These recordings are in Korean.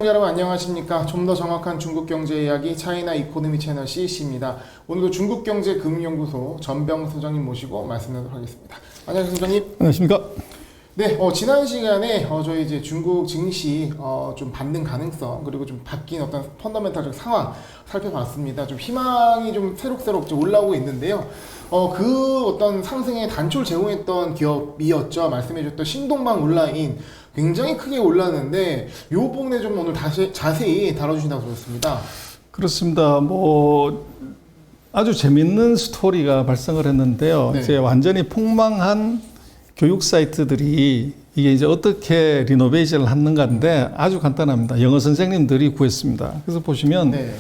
여러분 안녕하십니까. 좀 더 정확한 중국 경제 이야기 차이나 이코노미 채널 CC입니다. 오늘도 중국경제금융연구소 전병 소장님 모시고 말씀 나누도록 하겠습니다. 안녕하세요, 소장님. 안녕하십니까. 네, 지난 시간에 저희 이제 중국 증시 좀 반등 가능성 그리고 좀 바뀐 어떤 펀더멘탈적 상황 살펴봤습니다. 좀 희망이 좀 새록새록 좀 올라오고 있는데요. 그 어떤 상승에 단초를 제공했던 기업이었죠. 말씀해줬던 신동방 온라인 굉장히 크게 올랐는데 이 부분에 좀 오늘 다시 자세히 다뤄주신다고 들었습니다. 그렇습니다. 아주 재밌는 스토리가 발생을 했는데요. 네. 이제 완전히 폭망한 교육 사이트들이 이게 이제 어떻게 리노베이션을 하는가인데 아주 간단합니다. 영어 선생님들이 구했습니다. 그래서 보시면 네.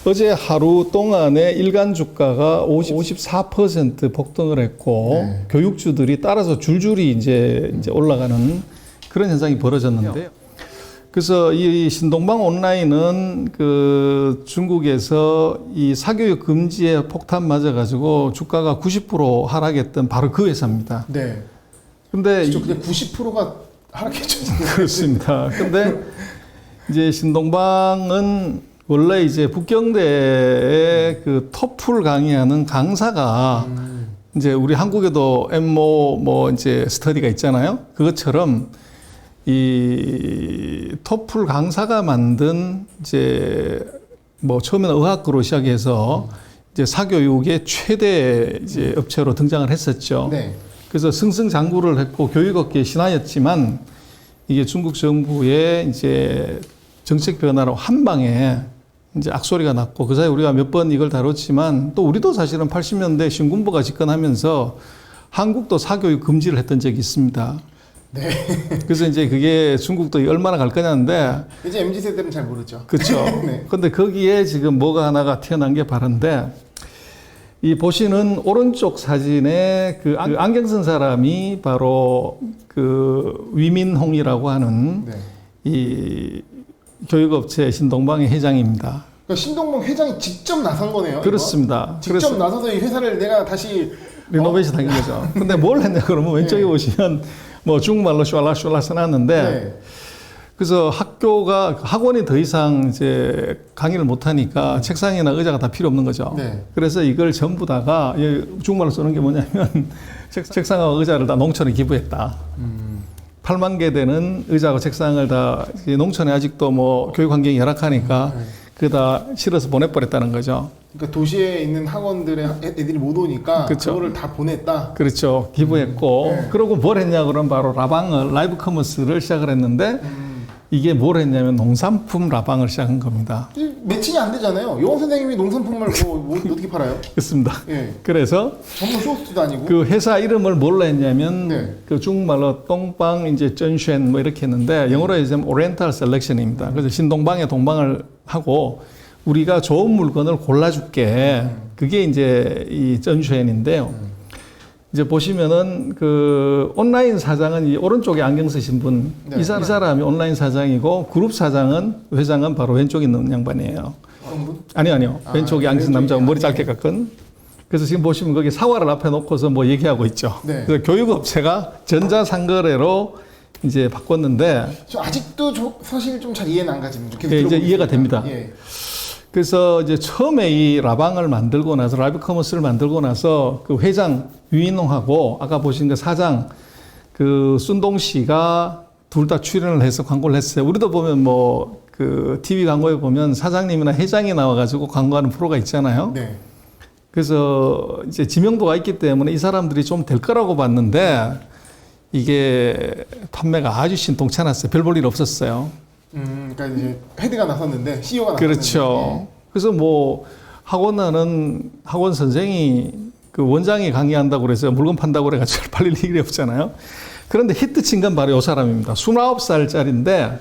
어제 하루 동안에 일간 주가가 54% 폭등을 했고 네. 교육주들이 따라서 줄줄이 이제 올라가는 그런 현상이 벌어졌는데요. 그래서 이 신동방 온라인은 그 중국에서 이 사교육 금지에 폭탄 맞아가지고 주가가 90% 하락했던 바로 그 회사입니다. 네. 근데 진짜 그냥 90%가 하락했죠. 그렇습니다. 근데 이제 신동방은 원래 이제 북경대에 그 토플 강의하는 강사가 이제 우리 한국에도 엠모 뭐 이제 스터디가 있잖아요. 그것처럼 이 토플 강사가 만든 이제 뭐 처음에는 의학으로 시작해서 이제 사교육의 최대 이제 업체로 등장을 했었죠. 네. 그래서 승승장구를 했고 교육업계의 신화였지만 이게 중국 정부의 이제 정책 변화로 한 방에 이제 악소리가 났고 그 사이 우리가 몇 번 이걸 다뤘지만 또 우리도 사실은 80년대 신군부가 집권하면서 한국도 사교육 금지를 했던 적이 있습니다. 네. 그래서 이제 그게 중국도 얼마나 갈 거냐는데 이제 MZ 세대는 잘 모르죠. 그렇죠. 네. 근데 거기에 지금 뭐가 하나가 튀어나온 게 바른데 이 보시는 오른쪽 사진에 그 안경 쓴 사람이 바로 그 위민홍이라고 하는 네. 이 교육업체 신동방의 회장입니다. 그러니까 신동방 회장이 직접 나선 거네요. 그렇습니다. 이거? 직접 나서서 이 회사를 내가 다시 리노베이션 한 거죠. 근데 뭘 했냐 그러면 왼쪽에 네. 보시면 뭐 중국말로 슈알라 써놨는데 네. 그래서 학원이 더 이상 이제 강의를 못 하니까 책상이나 의자가 다 필요 없는 거죠. 네. 그래서 이걸 전부 다가 중국말로 쓰는 게 뭐냐면 책상과 의자를 다 농촌에 기부했다. 8만 개 되는 의자와 책상을 다 농촌에 아직도 뭐 교육 환경이 열악하니까 그거 다 실어서 보내버렸다는 거죠. 그러니까 도시에 있는 학원들의 애들이 못 오니까 그쵸. 그거를 다 보냈다. 그렇죠. 기부했고 네. 그러고 뭘 했냐 그러면 바로 라방을 라이브 커머스를 시작을 했는데 이게 뭘 했냐면 농산품 라방을 시작한 겁니다. 매칭이 안 되잖아요. 영어 선생님이 농산품을 뭐 어떻게 팔아요? 그렇습니다. 예. 그래서 전문 쇼호스트도 아니고. 그 회사 이름을 뭘로 했냐면 네. 그 중국말로 동방 이제 전쉔 뭐 이렇게 했는데 영어로 해서 오리엔탈 셀렉션입니다. 그래서 신동방에 동방을 하고 우리가 좋은 물건을 골라줄게. 그게 이제 이 전쉔인데요. 이제 보시면은 그 온라인 사장은 이 오른쪽에 안경 쓰신 분, 네. 이 사람이 온라인 사장이고 그룹 회장은 바로 왼쪽에 있는 양반이에요. 그런 분? 아니요. 왼쪽에 앉은 남자가 머리 짧게 네. 깎은. 그래서 지금 보시면 거기 사과를 앞에 놓고서 뭐 얘기하고 있죠. 네. 그래서 교육업체가 전자상거래로 이제 바꿨는데 저 아직도 사실 좀 잘 이해는 안 가지는데. 예, 이제 이해가 됩니다. 예. 그래서 이제 처음에 이 라방을 만들고 나서 라이브 커머스를 만들고 나서 그 회장 유인홍하고 아까 보신 그 사장 그 순동 씨가 둘 다 출연을 해서 광고를 했어요. 우리도 보면 뭐 그 TV 광고에 보면 사장님이나 회장이 나와가지고 광고하는 프로가 있잖아요. 네. 그래서 이제 지명도가 있기 때문에 이 사람들이 좀 될 거라고 봤는데 이게 판매가 아주 신통찮았어요. 별 볼 일 없었어요. 그러니까 이제 헤드가 나섰는데 CEO가 나섰는데. 그렇죠. 그래서 뭐 학원 선생이 그 원장이 강의한다고 그래서 물건 판다고 그래가지고 팔릴 일이 없잖아요. 그런데 히트 친 건 바로 이 사람입니다. 29살짜리인데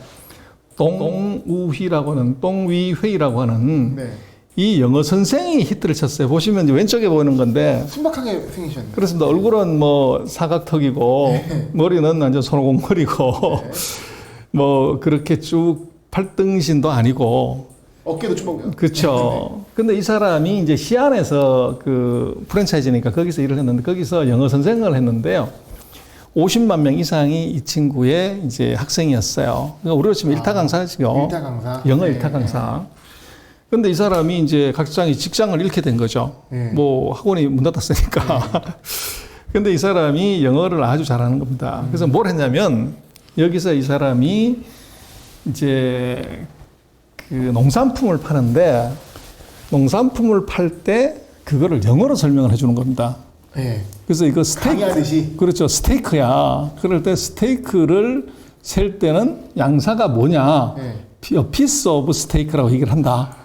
동우희라고 하는 동위회의라고 하는 네. 이 영어 선생이 히트를 쳤어요. 보시면 이제 왼쪽에 보이는 건데 순박하게 생기셨네요. 그렇습니다. 얼굴은 뭐 사각턱이고 머리는 완전 손오공머리고 뭐 그렇게 쭉 팔등신도 아니고 어깨도 쭈먹고요. 그렇죠. 근데 이 사람이 이제 시안에서 그 프랜차이즈니까 거기서 일을 했는데 거기서 영어 선생을 했는데요. 50만 명 이상이 이 친구의 이제 학생이었어요. 그러니까 우리로 치면 일타 강사죠. 일타 강사. 영어 네. 일타 강사. 근데 이 사람이 이제 각장이 직장을 잃게 된 거죠. 네. 뭐 학원이 문 닫았으니까. 근데 이 사람이 영어를 아주 잘하는 겁니다. 그래서 뭘 했냐면 여기서 이 사람이 이제 그 농산품을 파는데 농산품을 팔 때 그거를 영어로 설명을 해주는 겁니다. 네. 그래서 이거 스테이크. 강의하듯이. 그렇죠. 스테이크야. 그럴 때 스테이크를 셀 때는 양사가 뭐냐. 네. 피스 오브 스테이크라고 얘기를 한다.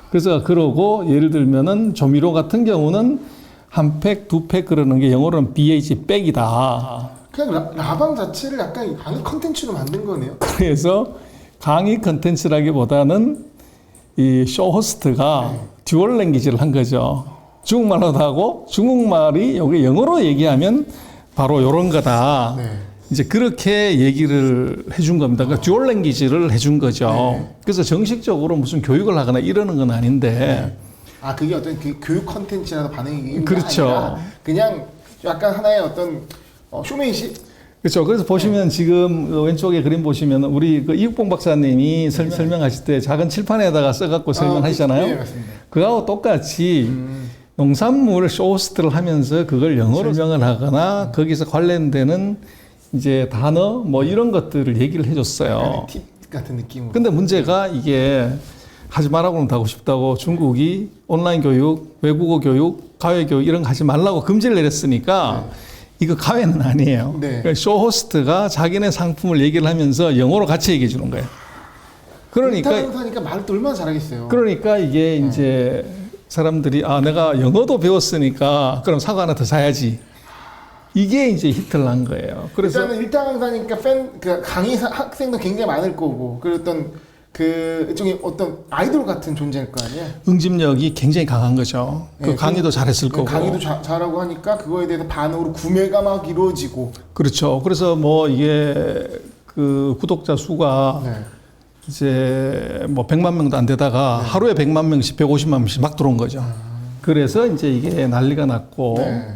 그래서 그러고 예를 들면은 조미료 같은 경우는 한 팩, 두 팩 그러는 게 영어로는 BH 백이다. 그냥 라방 자체를 약간 강의 컨텐츠로 만든 거네요. 그래서 강의 컨텐츠라기보다는 이 쇼호스트가 듀얼 랭귀지를 한 거죠. 중국말로도 하고 중국말이 여기 영어로 얘기하면 바로 요런 거다. 네. 이제 그렇게 얘기를 해준 겁니다. 그러니까 듀얼 랭귀지를 해준 거죠. 네. 그래서 정식적으로 무슨 교육을 하거나 이러는 건 아닌데. 아, 그게 어떤 그 교육 컨텐츠라서 반응이 그렇죠. 아니라 그냥 약간 하나의 어떤 쇼맨십? 그렇죠. 그래서 보시면 지금 왼쪽에 그림 보시면 우리 그 이육봉 박사님이 설명하실 때 작은 칠판에다가 써갖고 설명하시잖아요. 네, 맞습니다. 그거하고 똑같이 농산물 쇼호스트를 하면서 그걸 영어로 설명을 하거나 거기서 관련되는 이제 단어 뭐 이런 것들을 얘기를 해줬어요. 약간의 팁 같은 느낌으로. 근데 문제가 이게 하지 말라고는 하고 싶다고 중국이 온라인 교육, 외국어 교육, 가외 교육 이런 거 하지 말라고 금지를 내렸으니까 이거 가외는 아니에요. 네. 그러니까 쇼호스트가 자기네 상품을 얘기를 하면서 영어로 같이 얘기해 주는 거예요. 그러니까 강사니까 말을 또 얼마나 잘하겠어요. 그러니까 이게 이제 사람들이 아 내가 영어도 배웠으니까 그럼 사과 하나 더 사야지. 이게 이제 히트를 난 거예요. 그래서 일단은 일타 강사니까 그 강의 학생도 굉장히 많을 거고 그랬던 그 일종의 어떤 아이돌 같은 존재일 거 아니에요. 응집력이 굉장히 강한 거죠. 그 네, 강의도 잘했을 거고. 강의도 잘하고 하니까 그거에 대해서 반응으로 구매가 막 이루어지고. 그렇죠. 그래서 뭐 이게 그 구독자 수가 네. 이제 뭐 100만 명도 안 되다가 하루에 100만 명씩 150만 명씩 막 들어온 거죠. 그래서 이제 이게 난리가 났고. 네.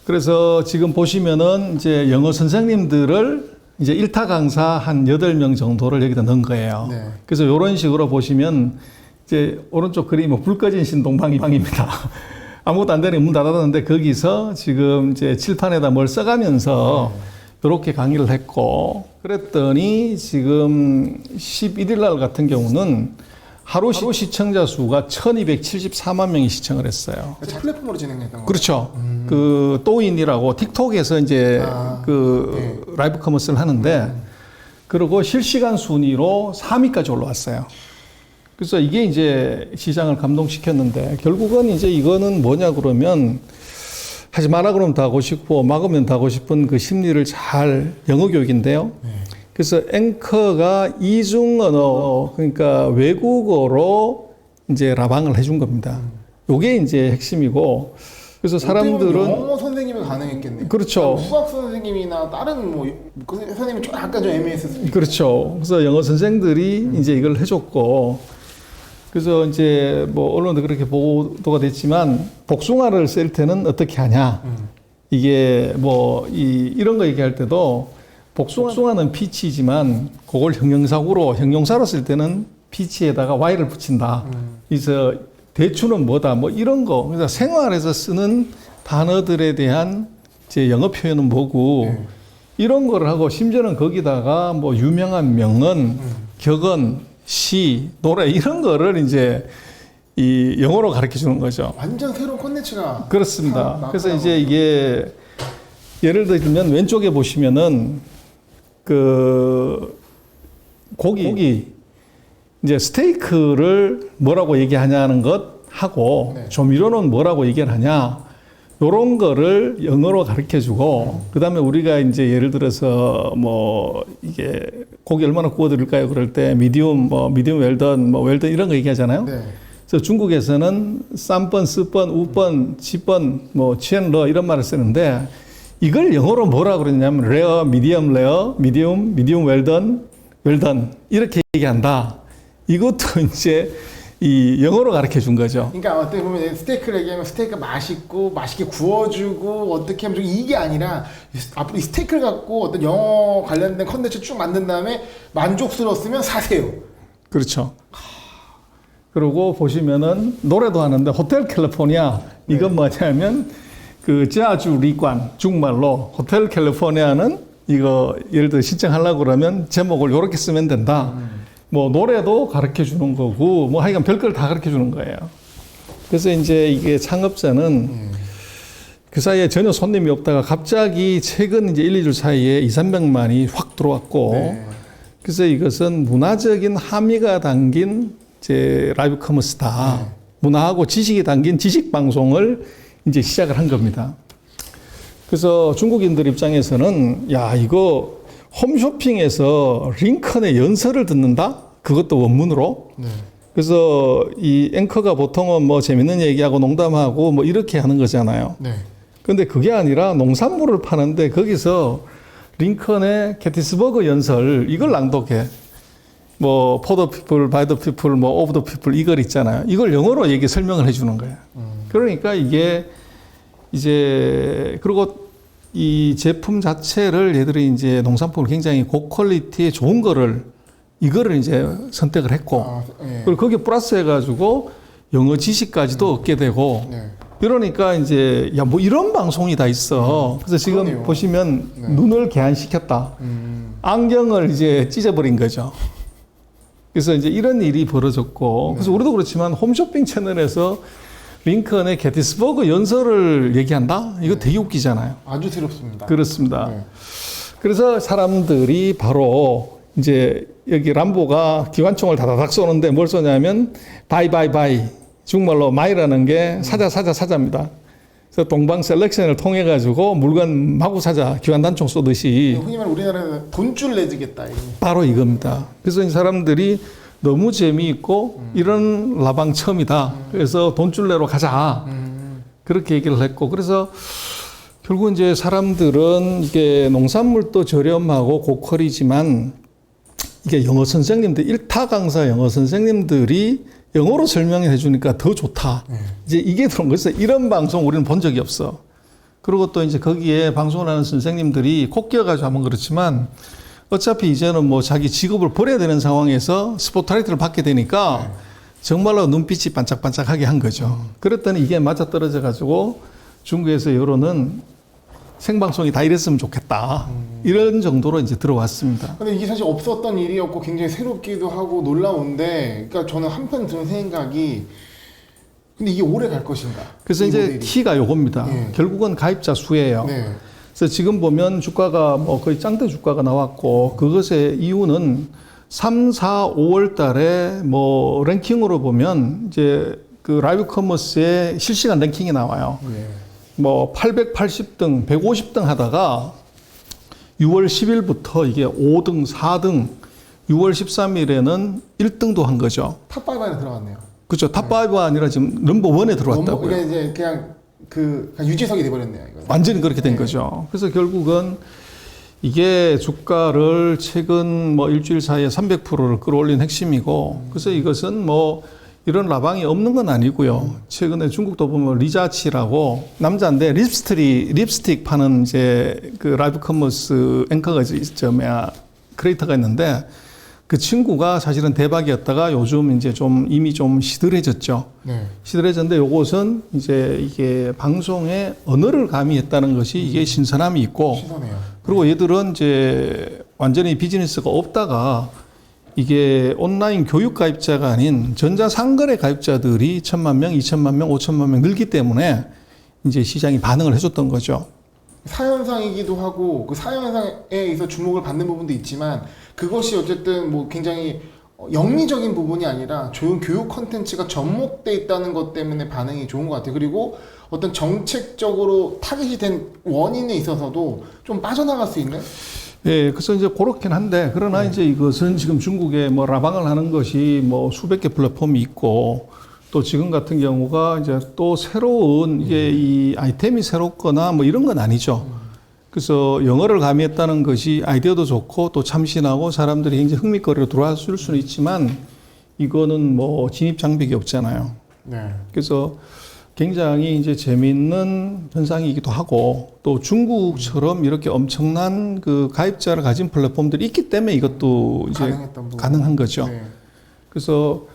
그래서 지금 보시면은 이제 영어 선생님들을 이제 일타 강사 한 8명 정도를 여기다 넣은 거예요. 네. 그래서 이런 식으로 보시면 이제 오른쪽 그림이 뭐 불 꺼진 신동방입니다. 아무것도 안 되는 문 닫았는데 거기서 지금 이제 칠판에다 뭘 써가면서 이렇게 강의를 했고 그랬더니 지금 11일 날 같은 경우는 하루 시청자 수가 1274만 명이 시청을 했어요. 플랫폼으로 진행했던 거예요. 그렇죠. 그 또인이라고 틱톡에서 이제 그 라이브 커머스를 하는데 그리고 실시간 순위로 3위까지 올라왔어요. 그래서 이게 이제 시장을 감동시켰는데 결국은 이제 이거는 뭐냐 그러면 하지 마라 그러면 다 하고 싶고 막으면 다 하고 싶은 그 심리를 잘 영어 교육인데요. 그래서 앵커가 이중 언어 그러니까 외국어로 이제 라방을 해준 겁니다. 요게 이제 핵심이고 그래서 사람들은 영어 선생님은 가능했겠네요. 그렇죠. 수학 선생님이나 다른 그 선생님은 좀 약간 좀 애매했었어요. 그렇죠. 그래서 영어 선생들이 이제 이걸 해줬고 그래서 이제 뭐 언론도 그렇게 보도가 됐지만 복숭아를 셀 때는 어떻게 하냐 이게 뭐 이런 거 얘기할 때도 복숭아는 피치지만 그걸 형용사로 쓸 때는 피치에다가 y를 붙인다. 그래서 대추는 뭐다 뭐 이런 거 그래서 생활에서 쓰는 단어들에 대한 제 영어 표현은 뭐고 이런 거를 하고 심지어는 거기다가 뭐 유명한 명언, 격언, 시, 노래 이런 거를 이제 이 영어로 가르쳐 주는 거죠. 완전 새로운 콘텐츠가 그렇습니다. 그래서 이제 이게 예를 들면 왼쪽에 보시면은 그 고기 이제 스테이크를 뭐라고 얘기하냐는 것 하고 조미료는 뭐라고 얘기를 하냐 요런 거를 영어로 가르쳐 주고 그다음에 우리가 이제 예를 들어서 뭐 이게 고기 얼마나 구워 드릴까요? 그럴 때 미디움 웰던 웰던 이런 거 얘기하잖아요. 네. 그래서 중국에서는 쌈번, 스번, 우번, 지번, 뭐 치엔러 이런 말을 쓰는데 이걸 영어로 뭐라 그러냐면 레어, 미디엄 레어, 미디움 웰던 이렇게 얘기한다. 이것도 이제 이 영어로 가르쳐 준 거죠. 그러니까 어떻게 보면 스테이크를 얘기하면 스테이크가 맛있고 맛있게 구워주고 어떻게 하면 좀 이게 아니라 앞으로 이 스테이크를 갖고 어떤 영어 관련된 컨텐츠 쭉 만든 다음에 만족스러웠으면 사세요. 그렇죠. 그리고 보시면은 노래도 하는데 호텔 캘리포니아 이건 뭐냐면 그 자주 리관 중말로 호텔 캘리포니아는 이거 예를 들어 신청하려고 그러면 제목을 이렇게 쓰면 된다. 뭐 노래도 가르쳐 주는 거고 뭐 하여간 별걸 다 가르쳐 주는 거예요. 그래서 이제 이게 창업자는 그 사이에 전혀 손님이 없다가 갑자기 최근 이제 1, 2주 사이에 2, 300만이 확 들어왔고 네. 그래서 이것은 문화적인 함의가 담긴 이제 라이브 커머스다. 문화하고 지식이 담긴 지식 방송을 이제 시작을 한 겁니다. 그래서 중국인들 입장에서는 야 이거 홈쇼핑에서 링컨의 연설을 듣는다? 그것도 원문으로. 네. 그래서 이 앵커가 보통은 뭐 재밌는 얘기하고 농담하고 뭐 이렇게 하는 거잖아요. 네. 근데 그게 아니라 농산물을 파는데 거기서 링컨의 게티스버그 연설 이걸 낭독해. 뭐 for the people, by the people, 뭐 of the people 이걸 있잖아요. 이걸 영어로 얘기 설명을 해주는 거예요. 그러니까 이게 이제 그리고 이 제품 자체를 얘들이 이제 농산품을 굉장히 고퀄리티의 좋은 거를 이거를 이제 선택을 했고 네. 그리고 거기에 플러스 해가지고 영어 지식까지도 얻게 되고 네. 이러니까 이제 야 뭐 이런 방송이 다 있어. 그래서 지금 그러네요. 보시면 네. 눈을 개안시켰다. 안경을 이제 찢어버린 거죠. 그래서 이제 이런 일이 벌어졌고 그래서 우리도 그렇지만 홈쇼핑 채널에서 링컨의 게티스버그 연설을 얘기한다? 이거 되게 웃기잖아요. 아주 새롭습니다. 그렇습니다. 네. 그래서 사람들이 바로 이제 여기 람보가 기관총을 다다닥 쏘는데 뭘 쏘냐면 바이 중말로 마이라는 게 사자입니다. 그래서 동방 셀렉션을 통해 가지고 물건 마구 사자 기관단총 쏘듯이 흔히 말하는 우리나라는 돈줄 내주겠다. 이게. 바로 이겁니다. 그래서 이 사람들이 너무 재미있고 이런 라방 처음이다. 그래서 돈줄 내로 가자. 그렇게 얘기를 했고 그래서 결국 이제 사람들은 이게 농산물도 저렴하고 고퀄이지만 이게 영어 선생님들 일타 강사 영어 선생님들이 영어로 설명해 주니까 더 좋다. 이제 이게 들어온 거죠. 이런 방송 우리는 본 적이 없어. 그리고 또 이제 거기에 방송을 하는 선생님들이 콕 끼어가지고 하면 그렇지만 어차피 이제는 뭐 자기 직업을 버려야 되는 상황에서 스포트라이트를 받게 되니까 정말로 눈빛이 반짝반짝하게 한 거죠. 그랬더니 이게 맞아떨어져 가지고 중국에서 여론은 생방송이 다 이랬으면 좋겠다. 이런 정도로 이제 들어왔습니다. 근데 이게 사실 없었던 일이었고 굉장히 새롭기도 하고 놀라운데, 그러니까 저는 한편 드는 생각이, 근데 이게 오래 갈 것인가? 그래서 이 이제 모델이. 키가 요겁니다. 네. 결국은 가입자 수예요. 네. 그래서 지금 보면 주가가 뭐 거의 짱대 주가가 나왔고 그것의 이유는 3, 4, 5월 달에 뭐 랭킹으로 보면 이제 그 라이브 커머스의 실시간 랭킹이 나와요. 네. 뭐 880등, 150등 하다가 6월 10일부터 이게 5등, 4등, 6월 13일에는 1등도 한 거죠. 탑5 안에 들어갔네요. 그렇죠. 탑5가 아니라 지금 넘버1에 들어왔다고요. 이게 이제 그냥 유재석이 돼버렸네요. 이거. 완전히 그렇게 된 거죠. 그래서 결국은 이게 주가를 최근 뭐 일주일 사이에 300%를 끌어올린 핵심이고, 그래서 이것은 뭐 이런 라방이 없는 건 아니고요. 최근에 중국도 보면 리자치라고 남자인데 립스틱 파는 이제 그 라이브 커머스 앵커가 있죠. 크리에이터가 있는데 그 친구가 사실은 대박이었다가 요즘 이제 좀 이미 좀 시들해졌죠. 네. 시들해졌는데 요것은 이제 이게 방송에 언어를 가미했다는 것이 이게 신선함이 있고 신선해요. 그리고 얘들은 이제 완전히 비즈니스가 없다가 이게 온라인 교육 가입자가 아닌 전자상거래 가입자들이 1,000만 명, 2,000만 명, 5,000만 명 늘기 때문에 이제 시장이 반응을 해줬던 거죠. 사현상이기도 하고 그 사현상에 의해서 주목을 받는 부분도 있지만 그것이 어쨌든 뭐 굉장히 영리적인 부분이 아니라 좋은 교육 컨텐츠가 접목돼 있다는 것 때문에 반응이 좋은 것 같아요. 그리고 어떤 정책적으로 타깃이 된 원인에 있어서도 좀 빠져나갈 수 있는. 예, 그래서 이제 그렇긴 한데 그러나 이제 이것은 지금 중국에 뭐 라방을 하는 것이 뭐 수백 개 플랫폼이 있고 또 지금 같은 경우가 이제 또 새로운 이게 이 아이템이 새롭거나 뭐 이런 건 아니죠. 그래서 영어를 가미했다는 것이 아이디어도 좋고 또 참신하고 사람들이 굉장히 흥미거리로 들어왔을 수는 있지만 이거는 뭐 진입 장벽이 없잖아요. 네. 그래서 굉장히 이제 재미있는 현상이기도 하고 또 중국처럼 이렇게 엄청난 그 가입자를 가진 플랫폼들이 있기 때문에 이것도 이제 가능했던 부분. 가능한 거죠. 네. 그래서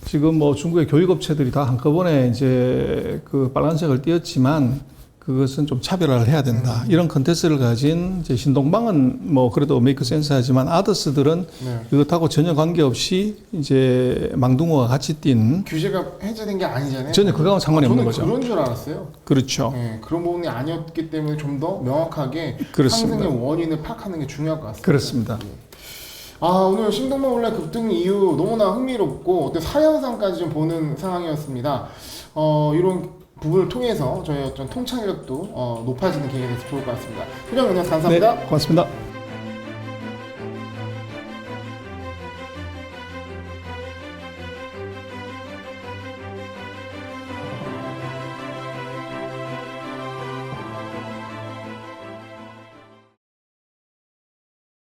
지금 뭐 중국의 교육업체들이 다 한꺼번에 이제 그 빨간색을 띄었지만 그것은 좀 차별화를 해야 된다. 이런 컨텐츠를 가진 이제 신동방은 뭐 그래도 메이크 센스 하지만 아더스들은 네. 이것하고 전혀 관계없이 이제 망둥어와 같이 띈 규제가 해제된 게 아니잖아요. 전혀 그거하고는 상관이 없는 저는 거죠. 그런 줄 알았어요. 그렇죠. 네, 그런 부분이 아니었기 때문에 좀 더 명확하게 그렇습니다. 상승의 원인을 파악하는 게 중요할 것 같습니다. 그렇습니다. 아, 오늘 신동방 온라인 급등 이유 너무나 흥미롭고 어떤 사현상까지 좀 보는 상황이었습니다. 이런 부분을 통해서 저희 어떤 통찰력도 높아지는 계기가 돼서 좋을 것 같습니다. 표정 응원 감사합니다. 네, 고맙습니다.